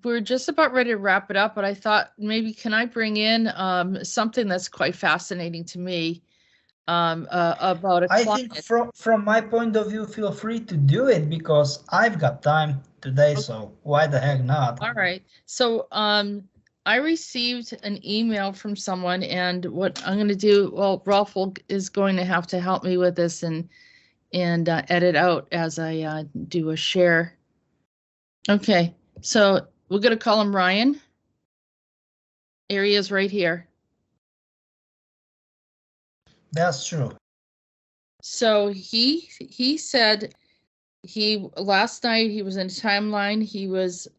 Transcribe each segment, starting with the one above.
we're just about ready to wrap it up, but I thought maybe can I bring in something that's quite fascinating to me about a I think client. from my point of view, feel free to do it because I've got time today, Okay. so why the heck not? All right. So I received an email from someone, and what I'm going to do, well, is going to have to help me with this and edit out as I do a share. Okay. So we're going to call him Ryan. Here he is right here. That's true. So he said last night he was in a timeline.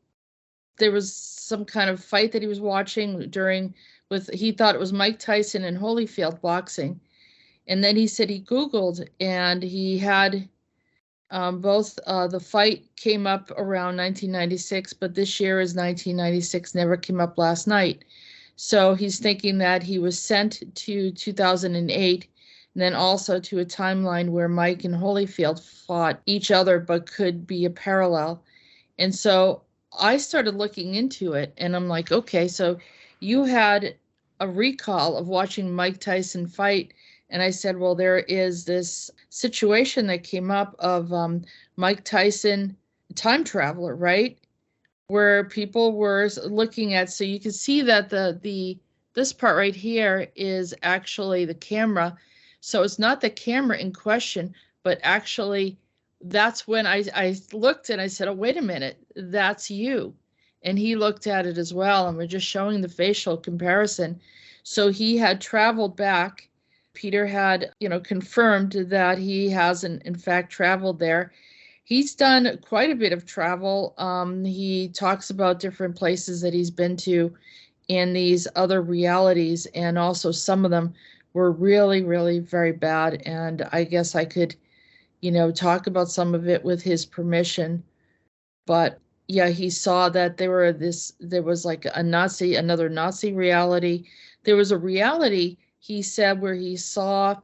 There was some kind of fight that he was watching he thought it was Mike Tyson and Holyfield boxing. And then he said he Googled and he had both the fight came up around 1996, but this year is 1996, never came up last night. So he's thinking that he was sent to 2008 and then also to a timeline where Mike and Holyfield fought each other but could be a parallel. And so I started looking into it and I'm like, okay, so you had a recall of watching Mike Tyson fight. And I said, well, there is this situation that came up of Mike Tyson, Timetraveler, right? Where people were looking at, so you can see that this part right here is actually the camera. So it's not the camera in question, but actually that's when I looked and I said, oh, wait a minute, that's you. And he looked at it as well. And we're just showing the facial comparison. So he had traveled back. Peter had, confirmed that he has in fact traveled there. He's done quite a bit of travel. He talks about different places that he's been to in these other realities, and also some of them were really, really very bad. And I guess I could, talk about some of it with his permission. But yeah, he saw that there was like another Nazi reality. There was a reality, he said, where he saw,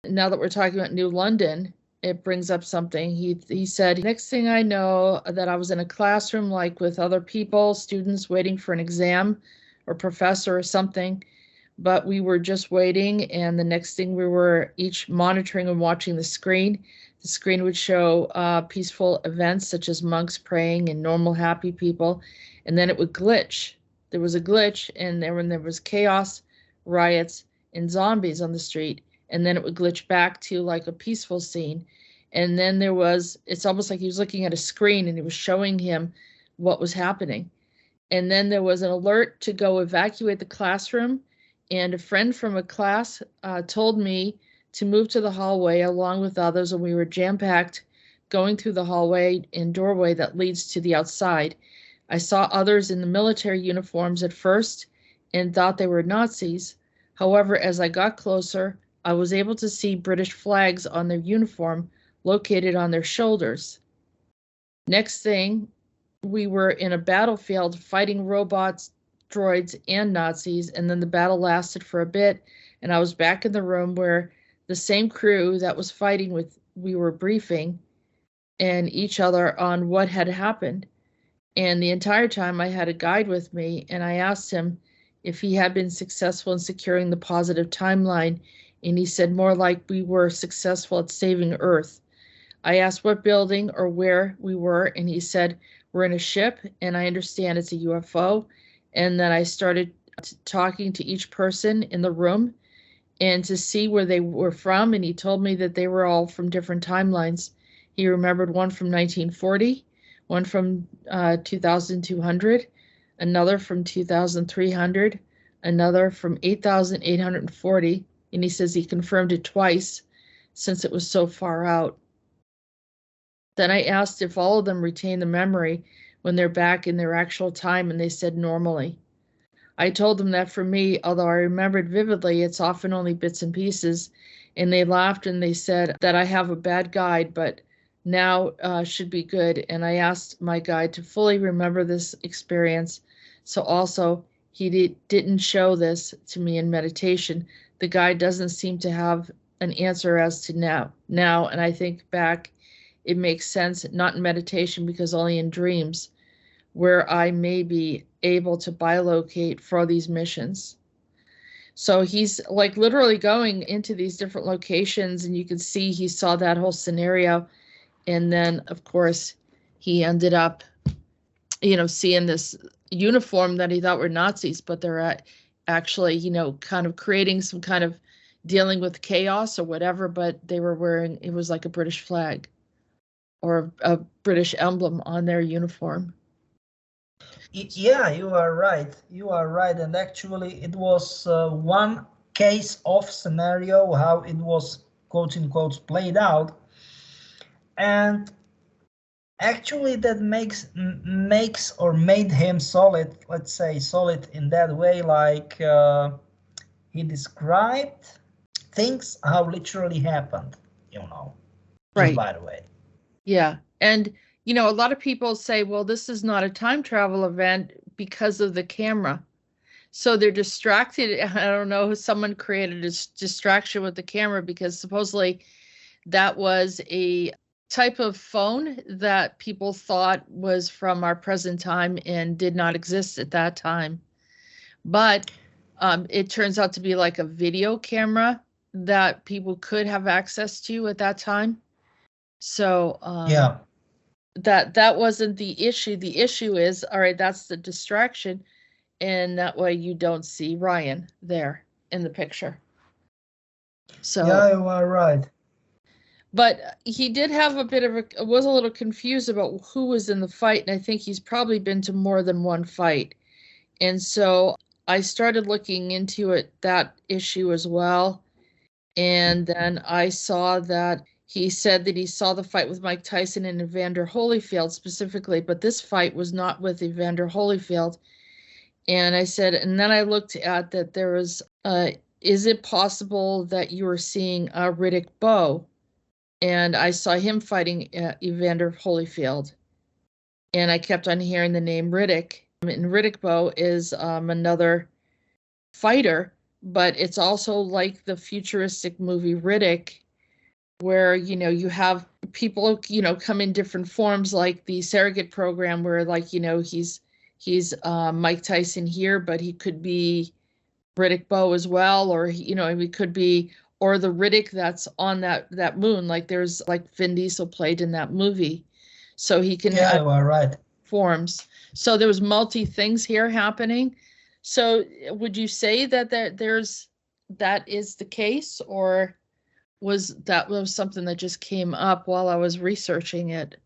now that we're talking about New London, it brings up something. He said, next thing I know, that I was in a classroom like with other people, students waiting for an exam or professor or something, but we were just waiting, and the next thing we were each monitoring and watching the screen. The screen would show peaceful events such as monks praying and normal happy people, and then it would glitch. There was a glitch, and there was chaos, riots, and zombies on the street, and then it would glitch back to like a peaceful scene. And then it's almost like he was looking at a screen and it was showing him what was happening. And then there was an alert to go evacuate the classroom. And a friend from a class told me to move to the hallway along with others, and we were jam-packed going through the hallway and doorway that leads to the outside. I saw others in the military uniforms at first and thought they were Nazis. However, as I got closer, I was able to see British flags on their uniform located on their shoulders. Next thing, we were in a battlefield fighting robots, droids, and Nazis, and then the battle lasted for a bit, and I was back in the room where the same crew that was fighting with, we were briefing and each other on what had happened. And the entire time I had a guide with me, and I asked him if he had been successful in securing the positive timeline, and he said more like we were successful at saving Earth. I asked what building or where we were, and he said, we're in a ship, and I understand it's a UFO. And then I started talking to each person in the room and to see where they were from, and he told me that they were all from different timelines. He remembered one from 1940, one from 2200, another from 2300, another from 8840, and he says he confirmed it twice since it was so far out. Then I asked if all of them retain the memory when they're back in their actual time, and they said normally. I told them that for me, although I remembered vividly, it's often only bits and pieces, and they laughed and they said that I have a bad guide, but now should be good. And I asked my guide to fully remember this experience, so also he didn't show this to me in meditation. The guide doesn't seem to have an answer as to now, and I think back, it makes sense, not in meditation because only in dreams where I may be able to bilocate for these missions. So he's like literally going into these different locations, and you can see he saw that whole scenario. And then, of course, he ended up, seeing this uniform that he thought were Nazis, but they're actually, kind of creating some kind of dealing with chaos or whatever, but they were wearing, it was like a British flag or a British emblem on their uniform. Yeah, you are right. You are right. And actually, it was one case of scenario how it was, quote unquote, played out. And actually, that makes or made him solid, let's say solid in that way, like he described things how literally happened, just Right. by the way. Yeah. And, a lot of people say, well, this is not a time travel event because of the camera. So they're distracted. I don't know, someone created a distraction with the camera because supposedly that was a type of phone that people thought was from our present time and did not exist at that time. But it turns out to be like a video camera that people could have access to at that time. So Yeah. that wasn't the issue. The issue is, all right, that's the distraction, and that way you don't see Ryan there in the picture. So yeah, you are right. But he did have a bit of was a little confused about who was in the fight, and I think he's probably been to more than one fight. And so I started looking into that issue as well. And then I saw that he said that he saw the fight with Mike Tyson and Evander Holyfield specifically, but this fight was not with Evander Holyfield. And I said, and then I looked at that there was, is it possible that you were seeing Riddick Bowe? And I saw him fighting Evander Holyfield. And I kept on hearing the name Riddick. And Riddick Bowe is another fighter, but it's also like the futuristic movie Riddick, where, you have people, come in different forms, like the surrogate program where, like, he's Mike Tyson here, but he could be Riddick Bowe as well, or, he could be, or the Riddick that's on that moon, like there's like Vin Diesel played in that movie. So he can Yeah, you are right. forms. So there was multi things here happening. So would you say that that is the case, or was something that just came up while I was researching it?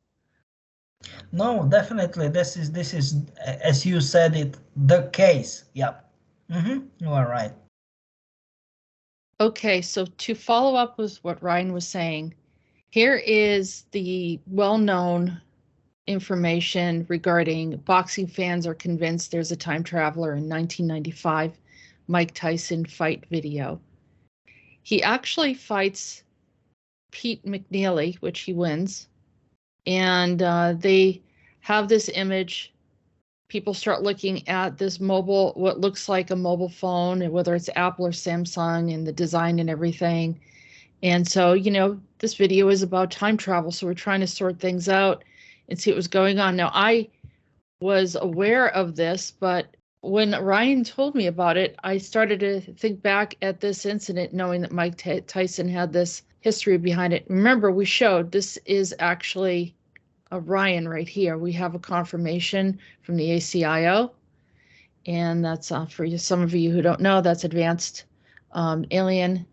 No, definitely this is as you said it, the case. Yep. You are right. Okay, so to follow up with what Ryan was saying, here is the well-known information regarding boxing fans are convinced there's a time traveler in 1995 Mike Tyson fight video. He actually fights Pete McNeeley, which he wins, and they have this image. People start looking at this mobile, what looks like a mobile phone, whether it's Apple or Samsung, and the design and everything. And so, this video is about time travel. So we're trying to sort things out and see what was going on. Now, I was aware of this, but when Ryan told me about it, I started to think back at this incident, knowing that Mike Tyson had this history behind it. Remember, we showed this is actually Ryan right here. We have a confirmation from the ACIO, and that's for some of you who don't know, that's Advanced Alien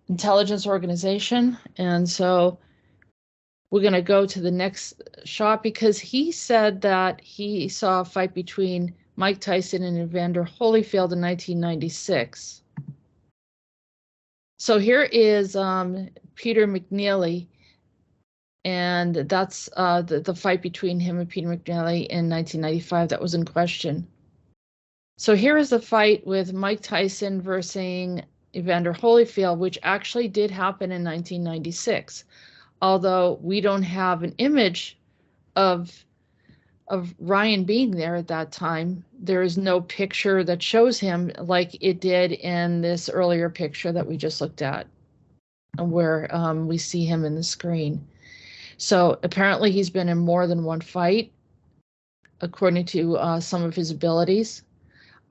Intelligence Organization. And so we're going to go to the next shot, because he said that he saw a fight between Mike Tyson and Evander Holyfield in 1996. So here is Peter McNeeley, and that's the fight between him and Peter McNeeley in 1995 that was in question. So here is the fight with Mike Tyson versus Evander Holyfield, which actually did happen in 1996. Although we don't have an image of Ryan being there at that time, there is no picture that shows him like it did in this earlier picture that we just looked at, where we see him in the screen. So apparently he's been in more than one fight. according to some of his abilities.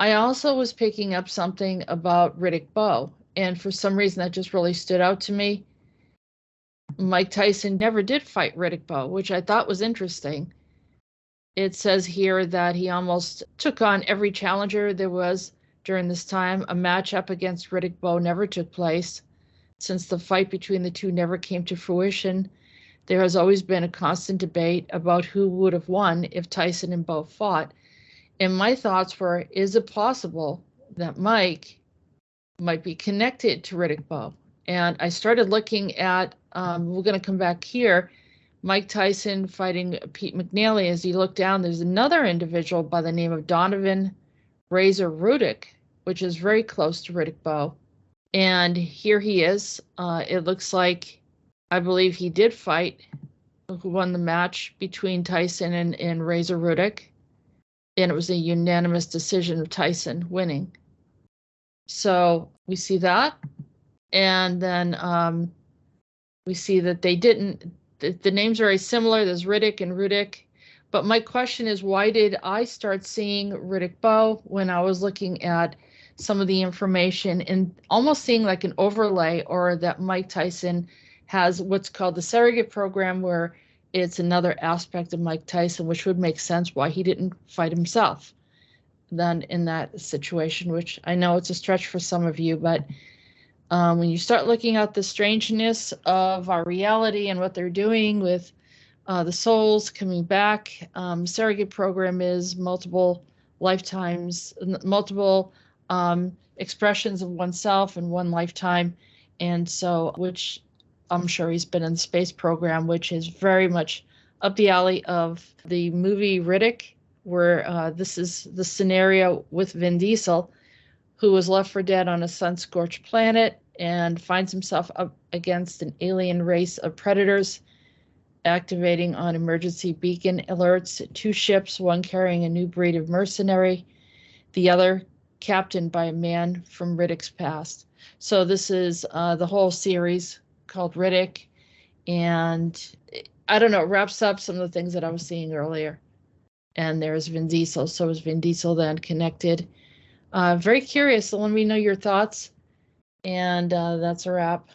I also was picking up something about Riddick Bowe, and for some reason that just really stood out to me. Mike Tyson never did fight Riddick Bowe, which I thought was interesting. It says here that he almost took on every challenger there was during this time. A matchup against Riddick Bowe never took place. Since the fight between the two never came to fruition, there has always been a constant debate about who would have won if Tyson and Bowe fought. And my thoughts were, is it possible that Mike might be connected to Riddick Bowe? And I started looking at, we're going to come back here, Mike Tyson fighting Pete McNeeley. As you look down, there's another individual by the name of Donovan Razor Rudick, which is very close to Riddick Bowe. And here he is. It looks like, I believe he did fight, who won the match between Tyson and Razor Rudick. And it was a unanimous decision of Tyson winning. So we see that. And then we see that they didn't, the names are very similar. There's Riddick and Rudick. But my question is, why did I start seeing Riddick Bowe when I was looking at some of the information and almost seeing like an overlay, or that Mike Tyson has what's called the surrogate program, where it's another aspect of Mike Tyson, which would make sense why he didn't fight himself then in that situation, which I know it's a stretch for some of you, but when you start looking at the strangeness of our reality and what they're doing with the souls coming back, surrogate program is multiple lifetimes, multiple expressions of oneself in one lifetime. And so, which I'm sure he's been in the space program, which is very much up the alley of the movie Riddick, where this is the scenario with Vin Diesel, who was left for dead on a sun-scorched planet and finds himself up against an alien race of predators, activating on emergency beacon alerts. 2 ships, one carrying a new breed of mercenary, the other captained by a man from Riddick's past. So this is the whole series called Riddick, and I don't know, it wraps up some of the things that I was seeing earlier. And there's Vin Diesel. So is Vin Diesel then connected? Very curious. So let me know your thoughts. And that's a wrap.